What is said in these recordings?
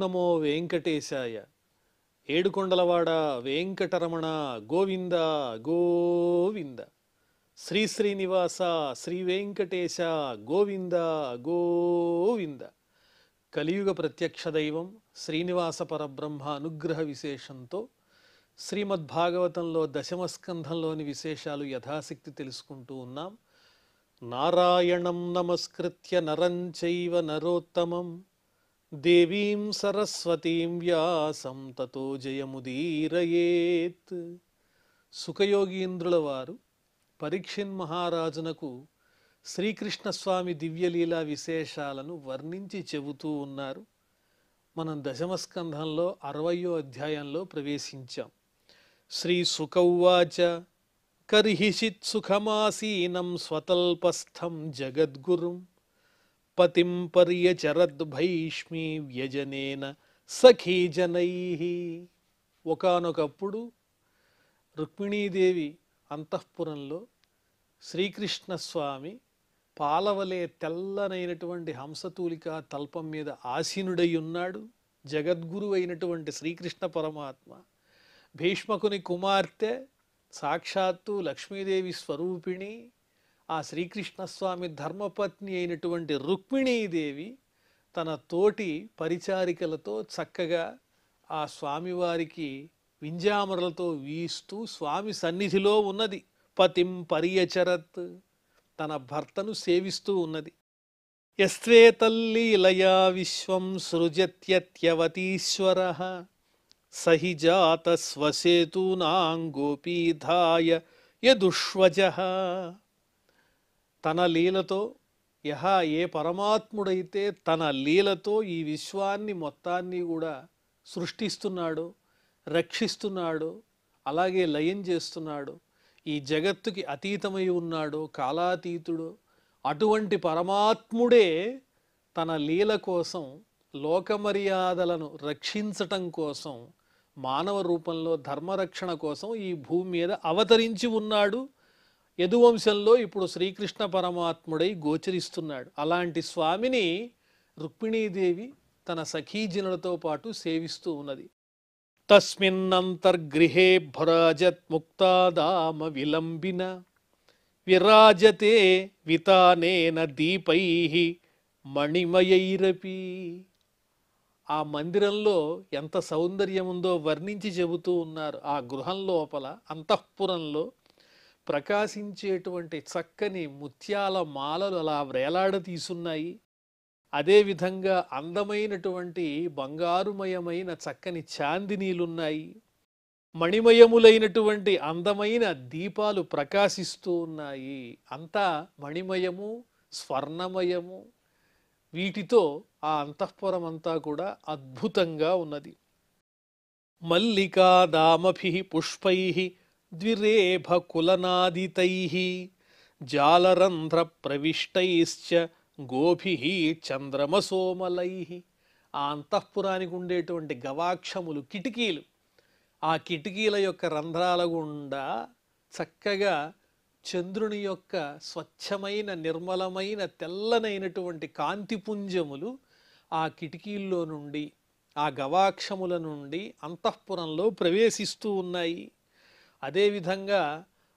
నమో వెంకటేశాయ. ఏడుకొండలవాడ వెంకటరమణ గోవింద గోవింద. శ్రీ శ్రీనివాస శ్రీ వెంకటేశ గోవింద గోవింద. కలియుగ ప్రత్యక్ష దైవం శ్రీనివాస పరబ్రహ్మ అనుగ్రహ విశేషంతో శ్రీమద్భాగవతంలో దశమస్కంధంలోని విశేషాలు యథాశక్తి తెలుసుకుంటూ ఉన్నాం. నారాయణం నమస్కృత్య నరం చైవ నరోత్తమం దేవీం సరస్వతీం వ్యాసం తతో జయముదీరయేత్. సుఖయోగీంద్రుల వారు పరీక్షిన్ మహారాజునకు శ్రీకృష్ణస్వామి దివ్యలీలా విశేషాలను వర్ణించి చెబుతూ ఉన్నారు. మనం దశమస్కంధంలో 60వ అధ్యాయంలో ప్రవేశించాం. శ్రీ సుఖౌవాచ కర్హిషిత్ సుఖమాసీనం స్వతల్పస్థం జగద్గురుం పతిం పర్యచరద్భైష్మీ వ్యజనేన సఖీజనైః. ఒకానొకప్పుడు రుక్మిణీదేవి అంతఃపురంలో శ్రీకృష్ణస్వామి పాలవలే తెల్లనైనటువంటి హంసతూలికా తల్పం మీద ఆసీనుడై ఉన్నాడు. జగద్గురు అయినటువంటి శ్రీకృష్ణ పరమాత్మ భీష్మకుని కుమార్తె సాక్షాత్తు లక్ష్మీదేవి స్వరూపిణి ఆ శ్రీకృష్ణస్వామి ధర్మపత్ని అయినటువంటి రుక్మిణీదేవి తన తోటి పరిచారికలతో చక్కగా ఆ స్వామివారికి వింజామరలతో వీస్తూ స్వామి సన్నిధిలో ఉన్నది. పతిం పర్యచరత్, తన భర్తను సేవిస్తూ ఉన్నది. యస్వేతల్లీలయా విశ్వం సృజత్యత్యవతీశ్వర సహి జాత స్వసేతూనాం గోపీధాయ యదుష్వజః. తన లీలతో ఏ పరమాత్ముడైతే తన లీలతో ఈ విశ్వాన్ని మొత్తాన్ని కూడా సృష్టిస్తున్నాడో, రక్షిస్తున్నాడో, అలాగే లయం చేస్తున్నాడో, ఈ జగత్తుకి అతీతమై ఉన్నాడో, కాలాతీతుడో, అటువంటి పరమాత్ముడే తన లీల కోసం, లోకమర్యాదలను రక్షించటం కోసం, మానవ రూపంలో ధర్మరక్షణ కోసం ఈ భూమి మీద అవతరించి ఉన్నాడు. యదువంశంలో ఇప్పుడు శ్రీకృష్ణ పరమాత్ముడై గోచరిస్తున్నాడు. అలాంటి స్వామిని రుక్మిణీదేవి తన సఖీజనులతో పాటు సేవిస్తూ ఉన్నది. తస్మిన్నంతర్గృహే భ్రాజత్ ముక్తాదామ విలంబిన విరాజతే వితానేన దీపైః మణిమయైరపి. ఆ మందిరంలో ఎంత సౌందర్యం ఉందో వర్ణించి చెబుతూ ఉన్నారు. ఆ గృహం లోపల అంతఃపురంలో ప్రకాశించేటువంటి చక్కని ముత్యాల మాలలు అలా వ్రేలాడతీసున్నాయి. అదేవిధంగా అందమైనటువంటి బంగారుమయమైన చక్కని చాందినీలున్నాయి. మణిమయములైనటువంటి అందమైన దీపాలు ప్రకాశిస్తూ ఉన్నాయి. అంతా మణిమయము, స్వర్ణమయము. వీటితో ఆ అంతఃపురం అంతా కూడా అద్భుతంగా ఉన్నది. మల్లికాదామభిః పుష్పైః ద్విరేభ కులనాదితైః జాలరంధ్ర ప్రవిష్టైశ్చ గోభిః చంద్రమసోమలైః. ఆ అంతఃపురానికి ఉండేటువంటి గవాక్షములు, కిటికీలు, ఆ కిటికీల యొక్క రంధ్రాల గుండా చక్కగా చంద్రుని యొక్క స్వచ్ఛమైన నిర్మలమైన తెల్లనైనటువంటి కాంతిపుంజములు ఆ కిటికీల్లో నుండి, ఆ గవాక్షముల నుండి అంతఃపురంలో ప్రవేశిస్తూ ఉన్నాయి. అదేవిధంగా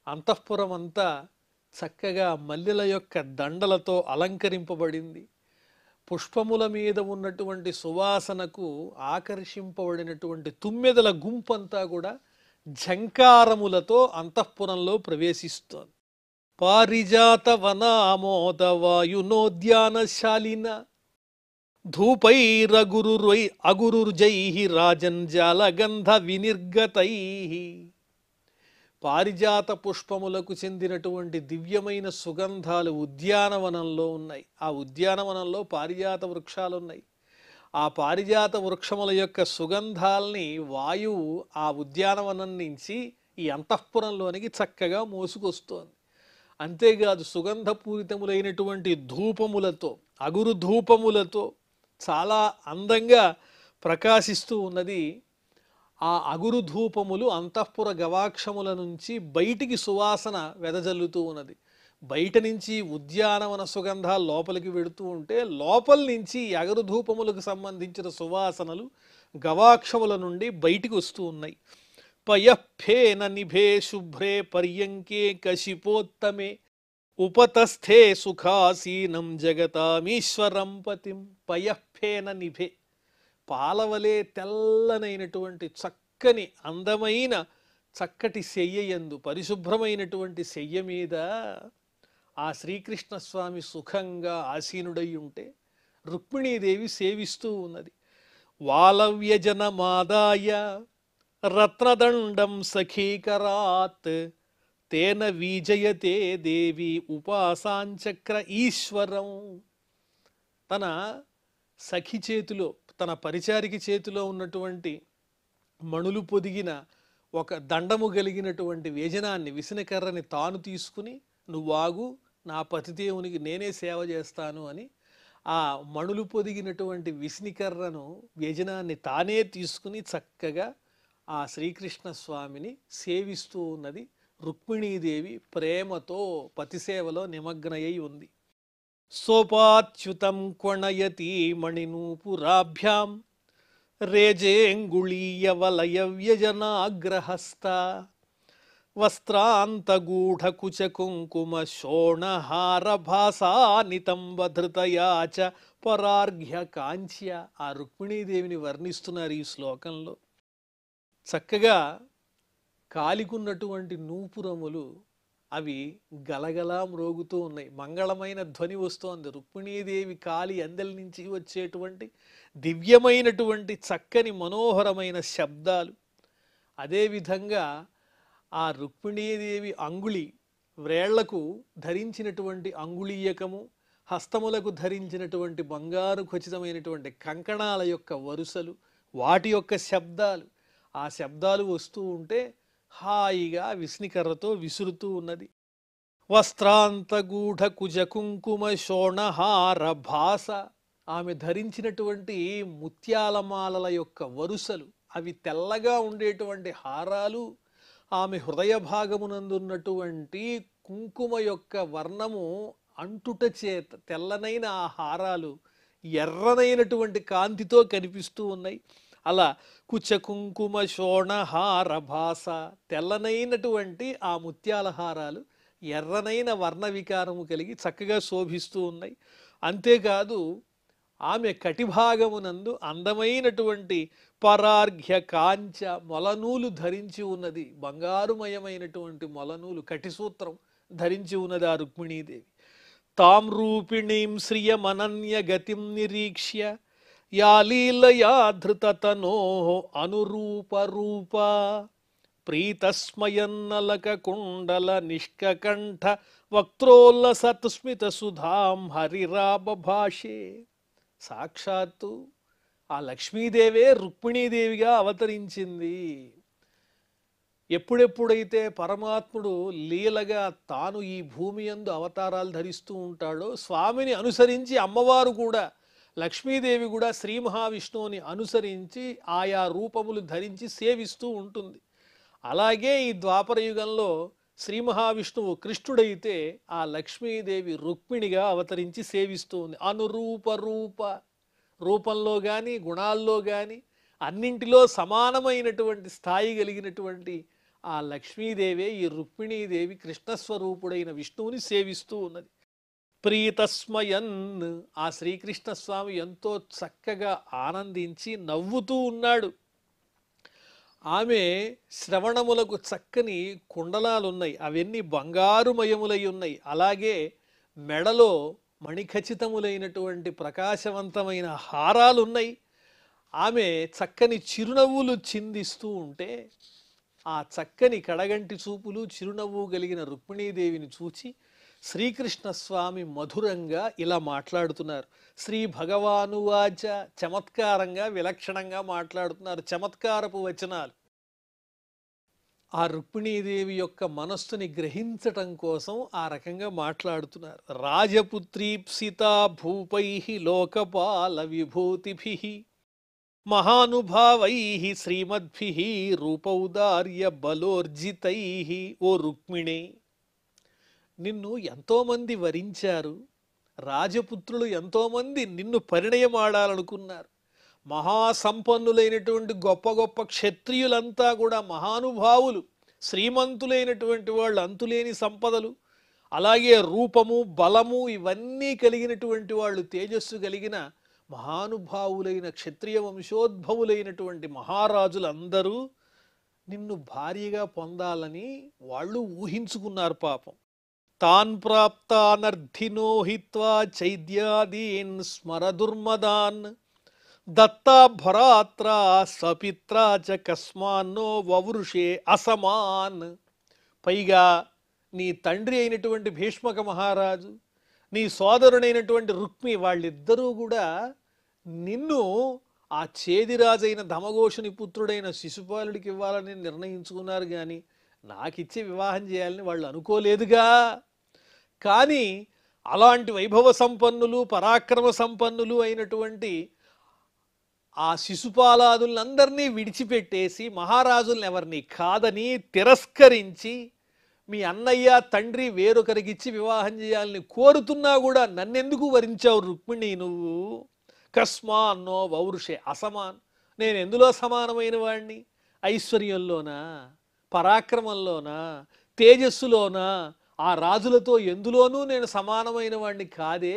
అంతఃపురం అంతా చక్కగా మల్లెల యొక్క దండలతో అలంకరింపబడింది. పుష్పముల మీద ఉన్నటువంటి సువాసనకు ఆకర్షింపబడినటువంటి తుమ్మెదల గుంపంతా కూడా ఝంకారములతో అంతఃపురంలో ప్రవేశిస్తోంది. పారిజాత వనామోద వాయునోద్యానశాలిన అగురుర్జైః రాజంజాల గంధ వినిర్గతైః. పారిజాత పుష్పములకు చెందినటువంటి దివ్యమైన సుగంధాలు ఉద్యానవనంలో ఉన్నాయి. ఆ ఉద్యానవనంలో పారిజాత వృక్షాలు ఉన్నాయి. ఆ పారిజాత వృక్షముల యొక్క సుగంధాల్ని వాయువు ఆ ఉద్యానవనం నుంచి ఈ అంతఃపురంలోనికి చక్కగా మోసుకొస్తోంది. అంతేకాదు సుగంధపూరితములైనటువంటి ధూపములతో, అగురు ధూపములతో చాలా అందంగా ప్రకాశిస్తూ ఉన్నది. ఆ అగురు ధూపములు అంతఃపుర గవాక్షముల నుంచి బయటికి సువాసన వెదజల్లుతూ ఉన్నది. బయట నుంచి ఉద్యానవన సుగంధాలు లోపలికి వెడుతూ ఉంటే లోపల నుంచి అగరు ధూపములకు సంబంధించిన సువాసనలు గవాక్షముల నుండి బయటికి వస్తూ ఉన్నాయి. పయఃఫేన నిభే శుభ్రే పర్యంకే కశిపోత్తమే ఉపతస్థే సుఖాసీనం జగతామీశ్వరం పతిం. పయఃఫేన నిభే, పాలవలే తెల్లనైనటువంటి చక్కని అందమైన చక్కటి శయ్యయందు, పరిశుభ్రమైనటువంటి శయ్య మీద ఆ శ్రీకృష్ణస్వామి సుఖంగా ఆసీనుడై ఉంటే రుక్మిణీదేవి సేవిస్తూ ఉన్నది. వాలవ్యజనమాదాయ రత్నదండం సఖీకరాత్ తేన విజయతే దేవి ఉపాసాంచక్ర ఈశ్వరం. తన సఖి చేతిలో, తన పరిచారికి చేతిలో ఉన్నటువంటి మణులు పొదిగిన ఒక దండము కలిగినటువంటి వ్యజనాన్ని, విసనకర్రని తాను తీసుకుని, నువ్వాగు, నా పతిదేవునికి నేనే సేవ చేస్తాను అని ఆ మణులు పొదిగినటువంటి విసినికర్రను, వ్యజనాన్ని తానే తీసుకుని చక్కగా ఆ శ్రీకృష్ణ స్వామిని సేవిస్తూ ఉన్నది. రుక్మిణీదేవి ప్రేమతో పతిసేవలో నిమగ్నయ్యి ఉంది. సోపాచ్యుతం కొణయతి మణినూపురాభ్యాం రేజేంగుళీయ వలయ వ్యజనాగ్రహస్థ వస్త్రాంతగూఢకుచ కుంకుమ శోణహార భాసా నితంబధృతయా చ పరార్ఘ్య కాంచ్య. ఆ రుక్మిణీదేవిని వర్ణిస్తున్నారు ఈ శ్లోకంలో. చక్కగా కాలికున్నటువంటి నూపురములు అవి గలగలా మ్రోగుతూ ఉన్నాయి, మంగళమైన ధ్వని వస్తోంది. రుక్మిణీదేవి కాలి అందెల నుంచి వచ్చేటువంటి దివ్యమైనటువంటి చక్కని మనోహరమైన శబ్దాలు. అదేవిధంగా ఆ రుక్మిణీదేవి అంగుళి వ్రేళ్లకు ధరించినటువంటి అంగుళీయకము, హస్తములకు ధరించినటువంటి బంగారు ఖచ్చితమైనటువంటి కంకణాల యొక్క వరుసలు, వాటి యొక్క శబ్దాలు, ఆ శబ్దాలు వస్తూ ఉంటే హాయిగా విస్నికర్రతో విసురుతూ ఉన్నది. వస్త్రాంతగూఢ కుజ కుంకుమ శోణహార భాస, ఆమె ధరించినటువంటి ముత్యాలమాలల యొక్క వరుసలు, అవి తెల్లగా ఉండేటువంటి హారాలు, ఆమె హృదయ భాగమునందున్నటువంటి కుంకుమ యొక్క వర్ణము అంటుట చేత తెల్లనైన ఆ హారాలు ఎర్రనైనటువంటి కాంతితో కనిపిస్తూ ఉన్నాయి. అలా కుచ కుంకుమ శోణహార భాస, తెల్లనైనటువంటి ఆ ముత్యాల హారాలు ఎర్రనైన వర్ణ వికారము కలిగి చక్కగా శోభిస్తూ ఉన్నాయి. అంతేకాదు ఆమె కటిభాగమునందు అందమైనటువంటి పరార్ఘ్య కాంచ మొలనూలు ధరించి ఉన్నది. బంగారుమయమైనటువంటి మొలనూలు కటిసూత్రం ధరించి ఉన్నది ఆ రుక్మిణీదేవి. తాం రూపిణీం శ్రియమనన్య గతిం నిరీక్ష్య యా లీలయా ధృతతనో అనురూప రూప ప్రీతస్మయన్నలక కుండల నిష్కంఠ వక్త్రోల్లసత్స్మిత సుధాం హరిరాబభాషే. సాక్షాత్తు ఆ లక్ష్మీదేవే రుక్మిణీదేవిగా అవతరించింది. ఎప్పుడెప్పుడైతే పరమాత్ముడు లీలగా తాను ఈ భూమి యందు అవతారాలు ధరిస్తూ ఉంటాడో, స్వామిని అనుసరించి అమ్మవారు కూడా, లక్ష్మీదేవి కూడా శ్రీ మహావిష్ణువుని అనుసరించి ఆయా రూపములు ధరించి సేవిస్తూ ఉంటుంది. అలాగే ఈ ద్వాపర యుగంలో శ్రీ మహావిష్ణువు కృష్ణుడైతే ఆ లక్ష్మీదేవి రుక్మిణిగా అవతరించి సేవిస్తూ ఉంది. అనురూప రూప, రూపంలో కానీ గుణాల్లో కానీ అన్నింటిలో సమానమైనటువంటి స్థాయి కలిగినటువంటి ఆ లక్ష్మీదేవే ఈ రుక్మిణీదేవి కృష్ణస్వరూపుడైన విష్ణువుని సేవిస్తూ ఉన్నది. ప్రీతస్మయన్, ఆ శ్రీకృష్ణస్వామి ఎంతో చక్కగా ఆనందించి నవ్వుతూ ఉన్నాడు. ఆమె శ్రవణములకు చక్కని కుండలాలు ఉన్నాయి, అవన్నీ బంగారుమయములై ఉన్నాయి. అలాగే మెడలో మణిఖచితములైనటువంటి ప్రకాశవంతమైన హారాలు ఉన్నాయి. ఆమె చక్కని చిరునవ్వులు చిందిస్తూ ఉంటే ఆ చక్కని కడగంటి చూపులు చిరునవ్వు కలిగిన రుక్మిణీదేవిని చూచి శ్రీకృష్ణ స్వామి మధురంగా ఇలా మాట్లాడుతున్నారు. శ్రీ భగవాను వాచ, చమత్కారంగా విలక్షణంగా మాట్లాడుతున్నారు, చమత్కారపు వచనాలు. ఆ రుక్మిణీదేవి యొక్క మనస్సుని గ్రహించటం కోసం ఆ రకంగా మాట్లాడుతున్నారు. రాజపుత్రీప్సితా భూపై లోకపాల విభూతిభి మహానుభావై శ్రీమద్భి రూపౌదార్య బలోర్జితై. ఓ రుక్మిణి, నిన్ను ఎంతోమంది వరించారు, రాజపుత్రులు ఎంతోమంది నిన్ను పరిణయమాడాలనుకున్నారు. మహాసంపన్నులైనటువంటి గొప్ప గొప్ప క్షత్రియులంతా కూడా మహానుభావులు, శ్రీమంతులైనటువంటి వాళ్ళు, అంతులేని సంపదలు, అలాగే రూపము బలము ఇవన్నీ కలిగినటువంటి వాళ్ళు, తేజస్సు కలిగిన మహానుభావులైన క్షత్రియ వంశోద్భవులైనటువంటి మహారాజులందరూ నిన్ను భార్యగా పొందాలని వాళ్ళు ఊహించుకున్నారు పాపం. తాన్ ప్రాప్తానర్థినో హిత్వా చైద్యాదీన్ స్మరదుర్మదాన్ దత్తా భరాత్రా స్వపిత్రా చ కస్మాన్నో వవృషే అసమాన్. పైగా నీ తండ్రి అయినటువంటి భీష్మక మహారాజు, నీ సోదరుడైనటువంటి రుక్మి, వాళ్ళిద్దరూ కూడా నిన్ను ఆ చేదిరాజైన ధమఘోషుని పుత్రుడైన శిశుపాలుడికి ఇవ్వాలని నిర్ణయించుకున్నారు, కానీ నాకిచ్చి వివాహం చేయాలని వాళ్ళు అనుకోలేదుగా. కానీ అలాంటి వైభవ సంపన్నులు, పరాక్రమ సంపన్నులు అయినటువంటి ఆ శిశుపాలాదులందరినీ విడిచిపెట్టేసి, మహారాజుల్ని ఎవరిని కాదని తిరస్కరించి, మీ అన్నయ్య తండ్రి వేరొకరికిచ్చి వివాహం చేయాలని కోరుతున్నా కూడా నన్నెందుకు వరించావు రుక్మిణి నువ్వు? కస్మా అన్నో వౌరుషే అసమాన్. నేను ఎందులో సమానమైన వాణ్ణి? ఐశ్వర్యంలోనా, పరాక్రమంలోనా, తేజస్సులోనా? ఆ రాజులతో ఎందులోనూ నేను సమానమైన వాణ్ణి కాదే.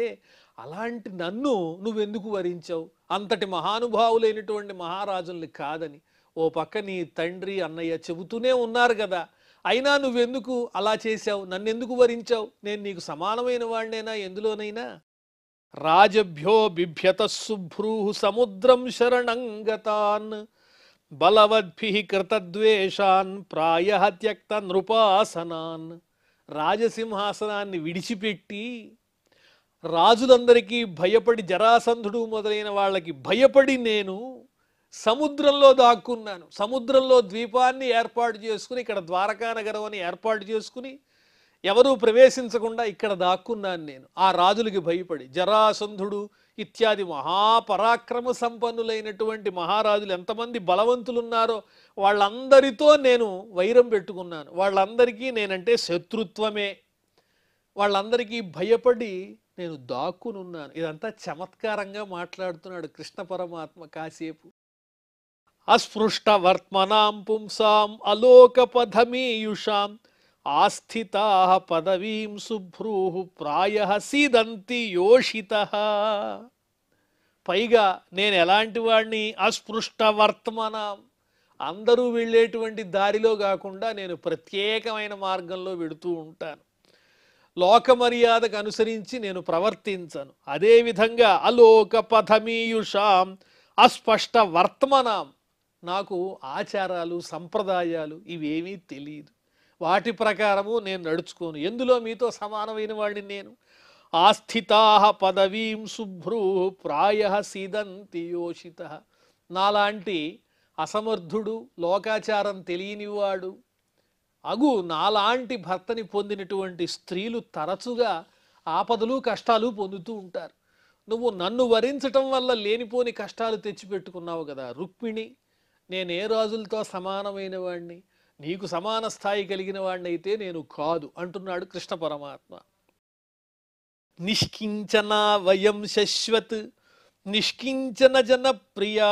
అలాంటి నన్ను నువ్వెందుకు వరించావు? అంతటి మహానుభావులైనటువంటి మహారాజుల్ని కాదని ఓ పక్క నీ తండ్రి అన్నయ్య చెబుతూనే ఉన్నారు కదా, అయినా నువ్వెందుకు అలా చేశావు? నన్నెందుకు వరించావు? నేను నీకు సమానమైన వాణ్ణేనా ఎందులోనైనా? రాజభ్యో బిభ్యత శుభ్రూ సముద్రం శరణంగతాన్ బలవద్భి కృతద్వేషాన్ ప్రాయః త్యక్త నృపాసనాన్. రాజసింహాసనాన్ని విడిచిపెట్టి రాజులందరికీ భయపడి, జరాసంధుడు మొదలైన వాళ్ళకి భయపడి నేను సముద్రంలో దాక్కున్నాను. సముద్రంలో ద్వీపాన్ని ఏర్పాటు చేసుకుని, ఇక్కడ ద్వారకా నగరం అని ఏర్పాటు చేసుకుని ఎవరూ ప్రవేశించకుండా ఇక్కడ దాక్కున్నాను నేను, ఆ రాజులకి భయపడి. జరాసంధుడు ఇత్యాది మహాపరాక్రమ సంపన్నులైనటువంటి మహారాజులు ఎంతమంది బలవంతులున్నారో వాళ్ళందరితో నేను వైరం పెట్టుకున్నాను. వాళ్ళందరికీ నేనంటే శత్రుత్వమే. వాళ్ళందరికీ భయపడి నేను దాక్కునున్నాను. ఇదంతా చమత్కారంగా మాట్లాడుతున్నాడు కృష్ణ పరమాత్మ కాసేపు. అస్పృష్ట వర్త్మనాం పుంసాం అలోకపథమీయుషాం ఆస్థితా పదవీం శుభ్రూ ప్రాయః సీదంతి యోషితః. పైగా నేను ఎలాంటి వాడిని? అస్పృష్ట వర్త్మనాం, అందరూ వెళ్ళేటువంటి దారిలో కాకుండా నేను ప్రత్యేకమైన మార్గంలో వెడుతూ ఉంటాను. లోక మర్యాదకు అనుసరించి నేను ప్రవర్తించను. అదేవిధంగా అలోక పథమీయుషాం అస్పష్ట వర్త్మనాం, నాకు ఆచారాలు సంప్రదాయాలు ఇవేమీ తెలియదు, వాటి ప్రకారము నేను నడుచుకోను. ఎందులో మీతో సమానమైన వాడిని నేను. ఆస్థితా పదవీం శుభ్రూ ప్రాయః సీదంతి యోషితః. నాలాంటి అసమర్థుడు, లోకాచారం తెలియనివాడు అగు నాలాంటి భర్తని పొందినటువంటి స్త్రీలు తరచుగా ఆపదలు కష్టాలు పొందుతూ ఉంటారు. నువ్వు నన్ను వరించటం వల్ల లేనిపోని కష్టాలు తెచ్చిపెట్టుకున్నావు కదా రుక్మిణి. నేనే రాజులతో సమానమైన వాడిని, నీకు సమాన స్థాయి కలిగిన వాడిని అయితే నేను కాదు అంటున్నాడు కృష్ణ పరమాత్మ. నిష్కించన వయం శశ్వత్ నిష్కించన జనప్రియా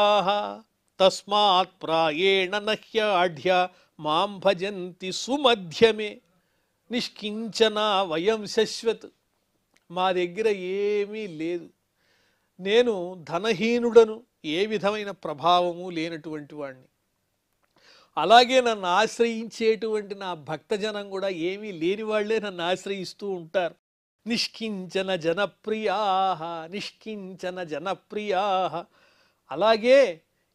తస్మాత్ ప్రాయేణ నహ్యాఢ్య మాం భజంతి సుమధ్యమే. నిష్కించన వయం శశ్వత్, మా దగ్గర ఏమీ లేదు, నేను ధనహీనుడను, ఏ విధమైన ప్రభావము లేనటువంటి వాడిని. అలాగే నన్ను ఆశ్రయించేటువంటి నా భక్తజనం కూడా ఏమీ లేని వాళ్లే నన్ను ఆశ్రయిస్తూ ఉంటారు. నిష్కించన జనప్రియా, నిష్కించన జనప్రియా. అలాగే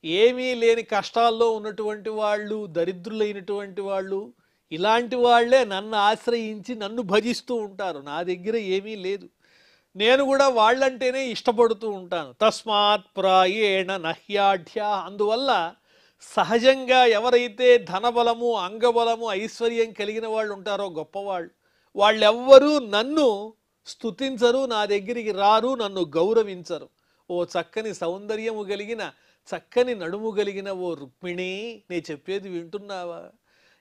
ఏమీ లేని కష్టాల్లో ఉన్నటువంటి వాళ్ళు, దరిద్రులైనటువంటి వాళ్ళు, ఇలాంటి వాళ్లే నన్ను ఆశ్రయించి నన్ను భజిస్తూ ఉంటారు. నా దగ్గర ఏమీ లేదు, నేను కూడా వాళ్ళంటేనే ఇష్టపడుతూ ఉంటాను. తస్మాత్ ప్రాయేణ నహ్యాఢ్య. అందువల్ల సహజంగా ఎవరైతే ధనబలము, అంగబలము, ఐశ్వర్యం కలిగిన వాళ్ళు ఉంటారో గొప్పవాళ్ళు, వాళ్ళెవ్వరూ నన్ను స్తుతించరు, నా దగ్గరికి రారు, నన్ను గౌరవించరు. ఓ చక్కని సౌందర్యము కలిగిన, చక్కని నడుము కలిగిన ఓ రుక్మిణి, నేను చెప్పేది వింటున్నావా?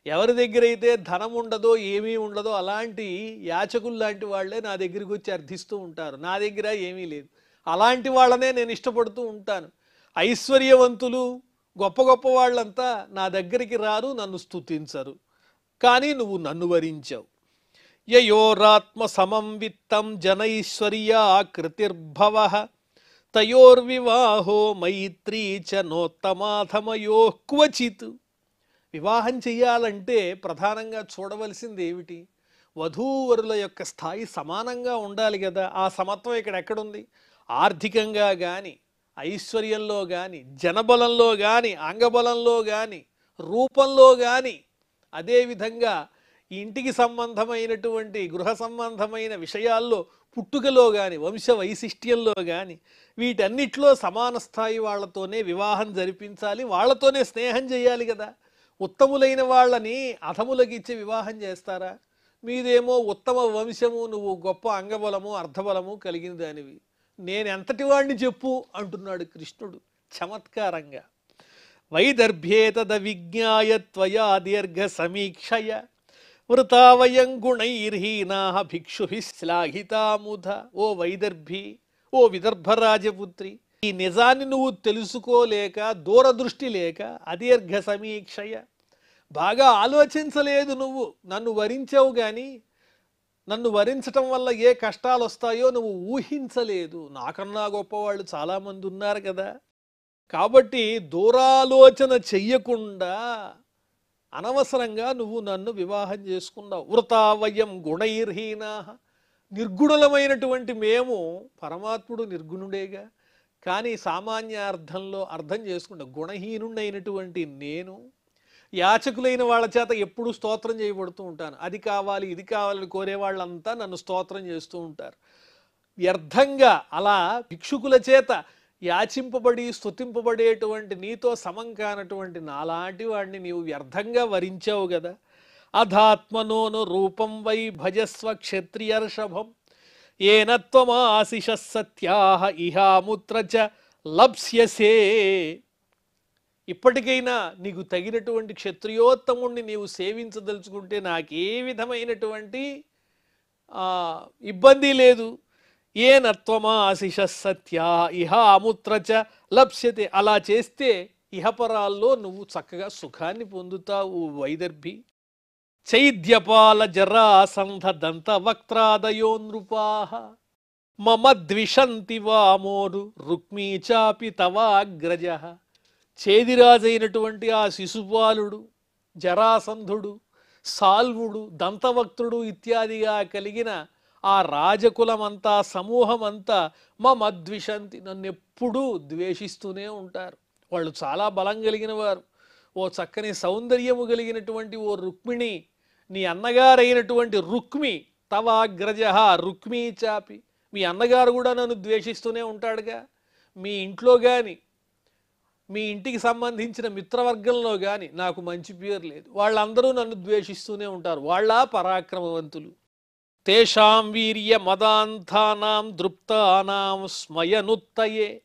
ఎవరి దగ్గర అయితే ధనం ఉండదో ఏమీ ఉండదో అలాంటి యాచకులు లాంటి వాళ్ళే నా దగ్గరికి వచ్చి అర్థిస్తూ ఉంటారు. నా దగ్గర ఏమీ లేదు. అలాంటి వాళ్ళనే నేను ఇష్టపడుతూ ఉంటాను. ఐశ్వర్యవంతులు గొప్ప గొప్ప వాళ్ళంతా నా దగ్గరికి రారు, నన్ను స్తుతించరు. కానీ నువ్వు నన్ను వరించావు. యయోరాత్మ సమం విత్తం జనైశ్వర్యా కృతిర్భవ తయోర్వివాహో మైత్రీ చ నోత్తమాధమయో క్వచిత్. వివాహం చెయ్యాలంటే ప్రధానంగా చూడవలసింది ఏమిటి? వధూవరుల యొక్క స్థాయి సమానంగా ఉండాలి కదా. ఆ సమత్వం ఇక్కడ ఎక్కడుంది? ఆర్థికంగా కానీ, ఐశ్వర్యంలో కానీ, జనబలంలో కానీ, అంగబలంలో కానీ, రూపంలో కానీ, అదేవిధంగా ఇంటికి సంబంధమైనటువంటి గృహ సంబంధమైన విషయాల్లో పుట్టుకలో కానీ, వంశ వైశిష్ట్యంలో కానీ, వీటన్నిటిలో సమాన స్థాయి వాళ్ళతోనే వివాహం జరిపించాలి, వాళ్ళతోనే స్నేహం చేయాలి కదా. ఉత్తములైన వాళ్ళని అధములకి ఇచ్చి వివాహం చేస్తారా? మీదేమో ఉత్తమ వంశము, నువ్వు గొప్ప అంగబలము అర్ధబలము కలిగిన దానివి, నేను ఎంతటి వాడిని చెప్పు అంటున్నాడు కృష్ణుడు చమత్కారంగా. వైదర్భ్యేతద విజ్ఞాయ త్వయా దీర్ఘ సమీక్షయ వృతావయం గుణైర్హీనా భిక్షుభి శ్లాఘితాముధ. ఓ వైదర్భి, ఓ విదర్భరాజపుత్రి, ఈ నిజాన్ని నువ్వు తెలుసుకోలేక, దూరదృష్టి లేక, అదీర్ఘ సమీక్షయ, బాగా ఆలోచించలేదు. నువ్వు నన్ను వరించావు కానీ నన్ను వరించటం వల్ల ఏ కష్టాలు వస్తాయో నువ్వు ఊహించలేదు. నాకన్నా గొప్పవాళ్ళు చాలామంది ఉన్నారు కదా. కాబట్టి దూరాలోచన చెయ్యకుండా అనవసరంగా నువ్వు నన్ను వివాహం చేసుకున్నావు. వృతావయం గుణైర్హీనా, నిర్గుణులమైనటువంటి మేము, పరమాత్ముడు నిర్గుణుడేగా, కానీ సామాన్య అర్థంలో అర్థం చేసుకుంటా గుణహీనుడైనటువంటి నేను యాచకులైన వాళ్ళ చేత ఎప్పుడూ స్తోత్రం చేయబడుతూ ఉంటాను. అది కావాలి ఇది కావాలని కోరే వాళ్ళంతా నన్ను స్తోత్రం చేస్తూ ఉంటారు. వ్యర్థంగా అలా భిక్షుకుల చేత యాచింపబడి స్తుతింపబడేటువంటి నీతో సమం కానటువంటి నాలాంటి వాడిని నీవు వ్యర్థంగా వరించావు కదా. అధాత్మనోను రూపం వై భజస్వ క్షత్రియర్షభం ఏనత్వమాశిష సత్యాహ ఇహాముత్ర చ లప్స్యసే. ఇప్పటికైనా నీకు తగినటువంటి క్షత్రియోత్తముణ్ణి నీవు సేవించదలుచుకుంటే నాకే విధమైనటువంటి ఇబ్బంది లేదు. ఏనత్వమాశిష సత్యా ఇహ అముత్ర చ లప్స్యతే. అలా చేస్తే ఇహపరాల్లో నువ్వు చక్కగా సుఖాన్ని పొందుతావు వైదర్భి. చైద్యపాల జరాసంధ దంత వక్త్రాదయో నృపాః మమ ద్విషంతి వామోరు రుక్మీ చాపి తవాగ్రజః. చేదిరాజైనటువంటి ఆ శిశుపాలుడు, జరాసంధుడు, సాల్వుడు, దంతవక్తుడు ఇత్యాదిగా కలిగిన ఆ రాజకులమంతా, సమూహమంతా మమ ద్విషంతి, నన్నెప్పుడూ ద్వేషిస్తూనే ఉంటారు. వాళ్ళు చాలా బలం కలిగిన వారు. ఓ చక్కని సౌందర్యము కలిగినటువంటి ఓ రుక్మిణి, నీ అన్నగారైనటువంటి రుక్మి, తవాగ్రజ రుక్మీ చాపి, మీ అన్నగారు కూడా నన్ను ద్వేషిస్తూనే ఉంటాడుగా. మీ ఇంట్లో కానీ, మీ ఇంటికి సంబంధించిన మిత్రవర్గంలో కానీ నాకు మంచి పేరు లేదు. వాళ్ళందరూ నన్ను ద్వేషిస్తూనే ఉంటారు. వాళ్ళ పరాక్రమవంతులు. తేషాం వీర్య మదాంతానాం దృప్తానాం స్మయనుత్తయే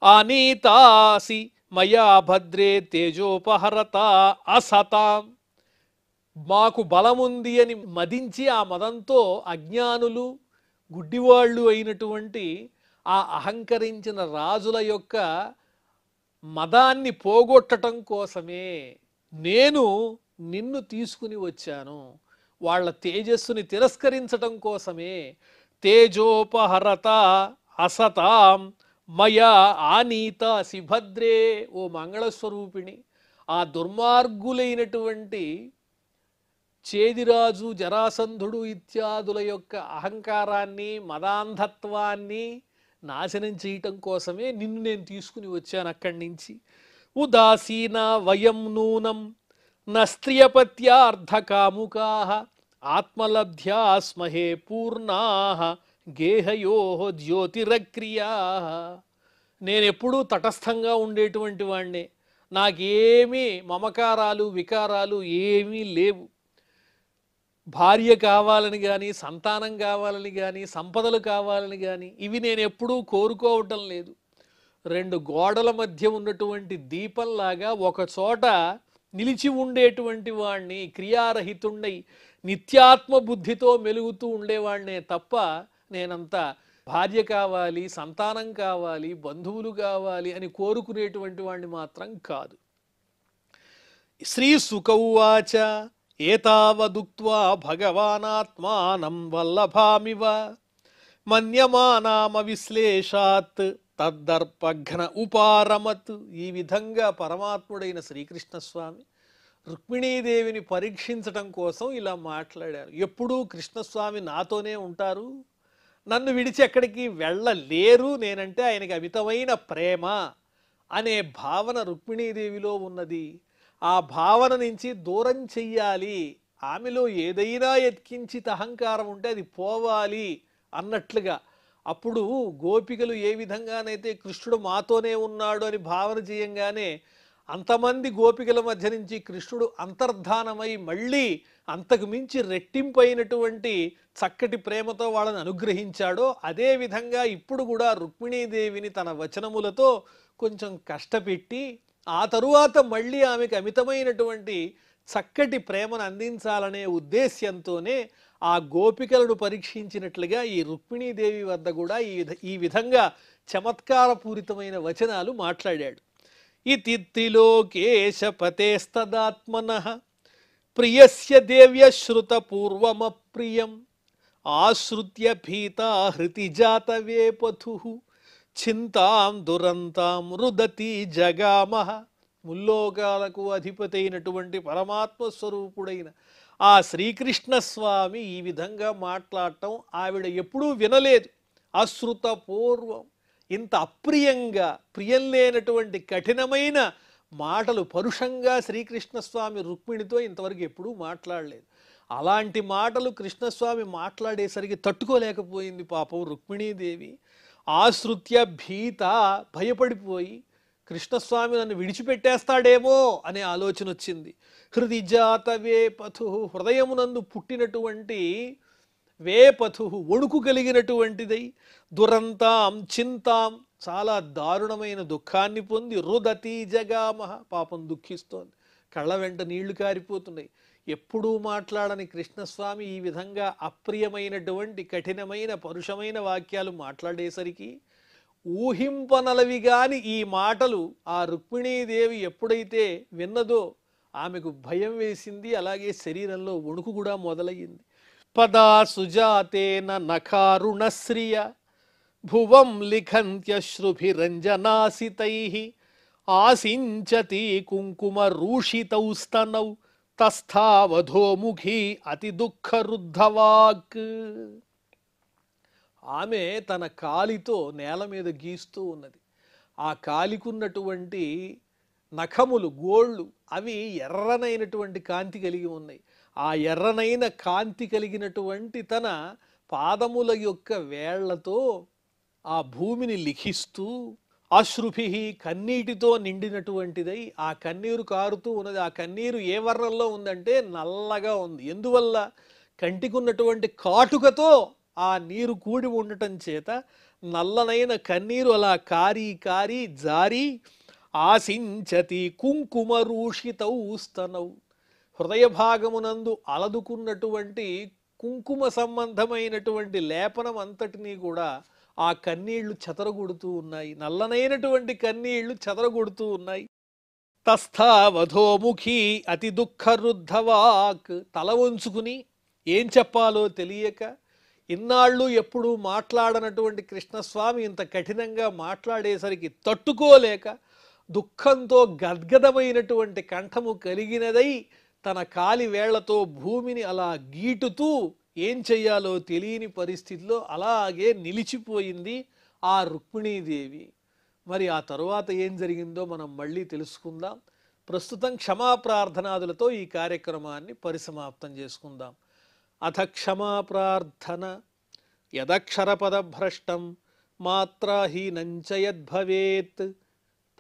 ఆనీతాసి మయా భద్రే తేజోపహరత అసతాం. మాకు బలముంది అని మదించి ఆ మదంతో అజ్ఞానులు, గుడ్డివాళ్ళు అయినటువంటి ఆ అహంకరించిన రాజుల యొక్క మదాన్ని పోగొట్టడం కోసమే నేను నిన్ను తీసుకుని వచ్చాను. వాళ్ళ తేజస్సుని తిరస్కరించటం కోసమే. తేజోపహరత అసతాం మయా ఆనీత శిభద్రే. ఓ మంగళస్వరూపిణి, ఆ దుర్మార్గులైనటువంటి చేదిరాజు, జరాసంధుడు ఇత్యాదుల యొక్క అహంకారాన్ని, మదాంధత్వాన్ని నాశనం చేయటం కోసమే నిన్ను నేను తీసుకుని వచ్చాను అక్కడి నుంచి. ఉదాసీన వయం నూనం నస్త్రియపత్యార్థకాముకా ఆత్మలబ్ధ్యా స్మహే పూర్ణా గేహయో జ్యోతిరక్రియా. నేనెప్పుడూ తటస్థంగా ఉండేటువంటి వాణ్ణే. నాకేమీ మమకారాలు, వికారాలు ఏమీ లేవు. భార్య కావాలని కానీ, సంతానం కావాలని కానీ, సంపదలు కావాలని కానీ ఇవి నేను ఎప్పుడూ కోరుకోవటం లేదు. రెండు గోడల మధ్య ఉన్నటువంటి దీపంలాగా ఒక చోట నిలిచి ఉండేటువంటి వాణ్ణి, క్రియారహితుండై నిత్యాత్మ బుద్ధితో మెలుగుతూ ఉండేవాణ్ణే తప్ప నేనంత భార్య కావాలి, సంతానం కావాలి, బంధువులు కావాలి అని కోరుకునేటువంటి వాణ్ణి మాత్రం కాదు. శ్రీ సుకౌవాచ ఏతావదుక్త్వా భగవానాత్మానం వల్లభామివ మన్యమానామ విశ్లేషాత్ తద్దర్పఘ్న ఉపారమత్. ఈ విధంగా పరమాత్ముడైన శ్రీకృష్ణస్వామి రుక్మిణీదేవిని పరీక్షించటం కోసం ఇలా మాట్లాడారు. ఎప్పుడూ కృష్ణస్వామి నాతోనే ఉంటారు, నన్ను విడిచి ఎక్కడికి వెళ్ళలేరు, నేనంటే ఆయనకి అమితమైన ప్రేమ అనే భావన రుక్మిణీదేవిలో ఉన్నది. ఆ భావన నుంచి దూరం చెయ్యాలి, ఆమెలో ఏదైనా ఎత్కించిత అహంకారం ఉంటే అది పోవాలి అన్నట్లుగా. అప్పుడు గోపికలు ఏ విధంగానైతే కృష్ణుడు మాతోనే ఉన్నాడు అని భావన చేయంగానే అంతమంది గోపికల మధ్య నుంచి కృష్ణుడు అంతర్ధానమై మళ్ళీ అంతకు మించి రెట్టింపైనటువంటి చక్కటి ప్రేమతో వాళ్ళని అనుగ్రహించాడో అదే విధంగా ఇప్పుడు కూడా రుక్మిణీదేవిని తన వచనములతో కొంచెం కష్టపెట్టి ఆ తరువాత మళ్ళీ ఆమెకు అమితమైనటువంటి చక్కటి ప్రేమను అందించాలనే ఉద్దేశ్యంతోనే ఆ గోపికలను పరీక్షించినట్లుగా ఈ రుక్మిణీదేవి వద్ద కూడా ఈ విధంగా చమత్కారపూరితమైన వచనాలు మాట్లాడాడు. ఇతిలోకేశపతేస్తదాత్మనః ప్రియస్య దేవ్య శ్రుత పూర్వమప్రియం ఆశ్రుత్య భీతా హృతి జాతవేపథు చింతాం దురంతాం రుదతి జగామః. ముల్లోకాలకు అధిపతి అయినటువంటి పరమాత్మ స్వరూపుడైన ఆ శ్రీకృష్ణస్వామి ఈ విధంగా మాట్లాడటం ఆవిడ ఎప్పుడూ వినలేదు. అశ్రుత పూర్వం, ఇంత అప్రియంగా, ప్రియం లేనటువంటి కఠినమైన మాటలు పరుషంగా శ్రీకృష్ణస్వామి రుక్మిణితో ఇంతవరకు ఎప్పుడూ మాట్లాడలేదు. అలాంటి మాటలు కృష్ణస్వామి మాట్లాడేసరికి తట్టుకోలేకపోయింది పాపం రుక్మిణీదేవి. ఆశ్రుత్య భీత, భయపడిపోయి కృష్ణస్వామి నన్ను విడిచిపెట్టేస్తాడేమో అనే ఆలోచన వచ్చింది. హృది జాత వేపథు, హృదయమునందు పుట్టినటువంటి వేపథు, వణుకు కలిగినటువంటిదై, దురంతాం చింతాం, చాలా దారుణమైన దుఃఖాన్ని పొంది, రుదతి జగామహ, పాపం దుఃఖిస్తోంది, కళ్ళ వెంట నీళ్లు కారిపోతున్నాయి. ఎప్పుడూ మాట్లాడని కృష్ణస్వామి ఈ విధంగా అప్రియమైనటువంటి కఠినమైన పరుషమైన వాక్యాలు మాట్లాడేసరికి ఊహింపనలవి గాని ఈ మాటలు ఆ రుక్మిణీదేవి ఎప్పుడైతే విన్నదో ఆమెకు భయం వేసింది. అలాగే శరీరంలో వణుకు కూడా మొదలయ్యింది. పదా సుజాతేన నఖారుణశ్రియ భువం లిఖంత్యశ్రుభిరంజనాసితై ఆసించతి కుంకుమ రూషితౌస్తనౌ తస్థావధోముఖి అతి దుఃఖరుద్ధవాక్. ఆమె తన కాలితో నేల మీద గీస్తూ ఉన్నది. ఆ కాలికున్నటువంటి నఖములు, గోళ్ళు, అవి ఎర్రనైనటువంటి కాంతి కలిగి ఉన్నాయి. ఆ ఎర్రనైన కాంతి కలిగినటువంటి తన పాదముల యొక్క వేళ్లతో ఆ భూమిని లిఖిస్తూ, అశ్రుభి, కన్నీటితో నిండినటువంటిదై ఆ కన్నీరు కారుతూ ఉన్నది. ఆ కన్నీరు ఏ వర్ణంలో ఉందంటే నల్లగా ఉంది. ఎందువల్ల? కంటికున్నటువంటి కాటుకతో ఆ నీరు కూడి ఉండటం చేత నల్లనైన కన్నీరు అలా కారి కారి జారి, ఆసించతి కుంకుమ రూషితౌస్తనౌ, హృదయ భాగమునందు అలదుకున్నటువంటి కుంకుమ సంబంధమైనటువంటి లేపనం అంతటినీ కూడా ఆ కన్నీళ్లు చెదరగొడుతూ ఉన్నాయి. నల్లనైనటువంటి కన్నీళ్లు చెదరగొడుతూ ఉన్నాయి. తస్థావధోముఖి అతి దుఃఖరుద్ధవాక్, తల వంచుకుని ఏం చెప్పాలో తెలియక, ఇన్నాళ్ళు ఎప్పుడూ మాట్లాడనటువంటి కృష్ణస్వామి ఇంత కఠినంగా మాట్లాడేసరికి తట్టుకోలేక దుఃఖంతో గద్గదమైనటువంటి కంఠము కలిగినదై తన కాలి వేళ్లతో భూమిని అలా గీటుతూ ఏం చెయ్యాలో తెలియని పరిస్థితిలో అలాగే నిలిచిపోయింది ఆ రుక్మిణీదేవి. మరి ఆ తరువాత ఏం జరిగిందో మనం మళ్ళీ తెలుసుకుందాం. ప్రస్తుతం క్షమాప్రార్థనాదులతో ఈ కార్యక్రమాన్ని పరిసమాప్తం చేసుకుందాం. అథ క్షమాప్రార్థన. యదక్షరపదభ్రష్టం మాత్రాహీనంచ యద్భవేత్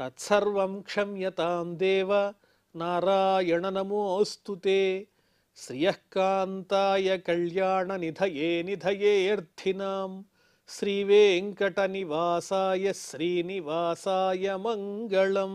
తత్సర్వం క్షమ్యతాం దేవ నారాయణ నమోస్తుతే. శ్రియఃకాంతాయ కళ్యాణ నిధయే నిధయేర్థినాం శ్రీవేంకట నివాసాయ శ్రీనివాసాయ మంగళం.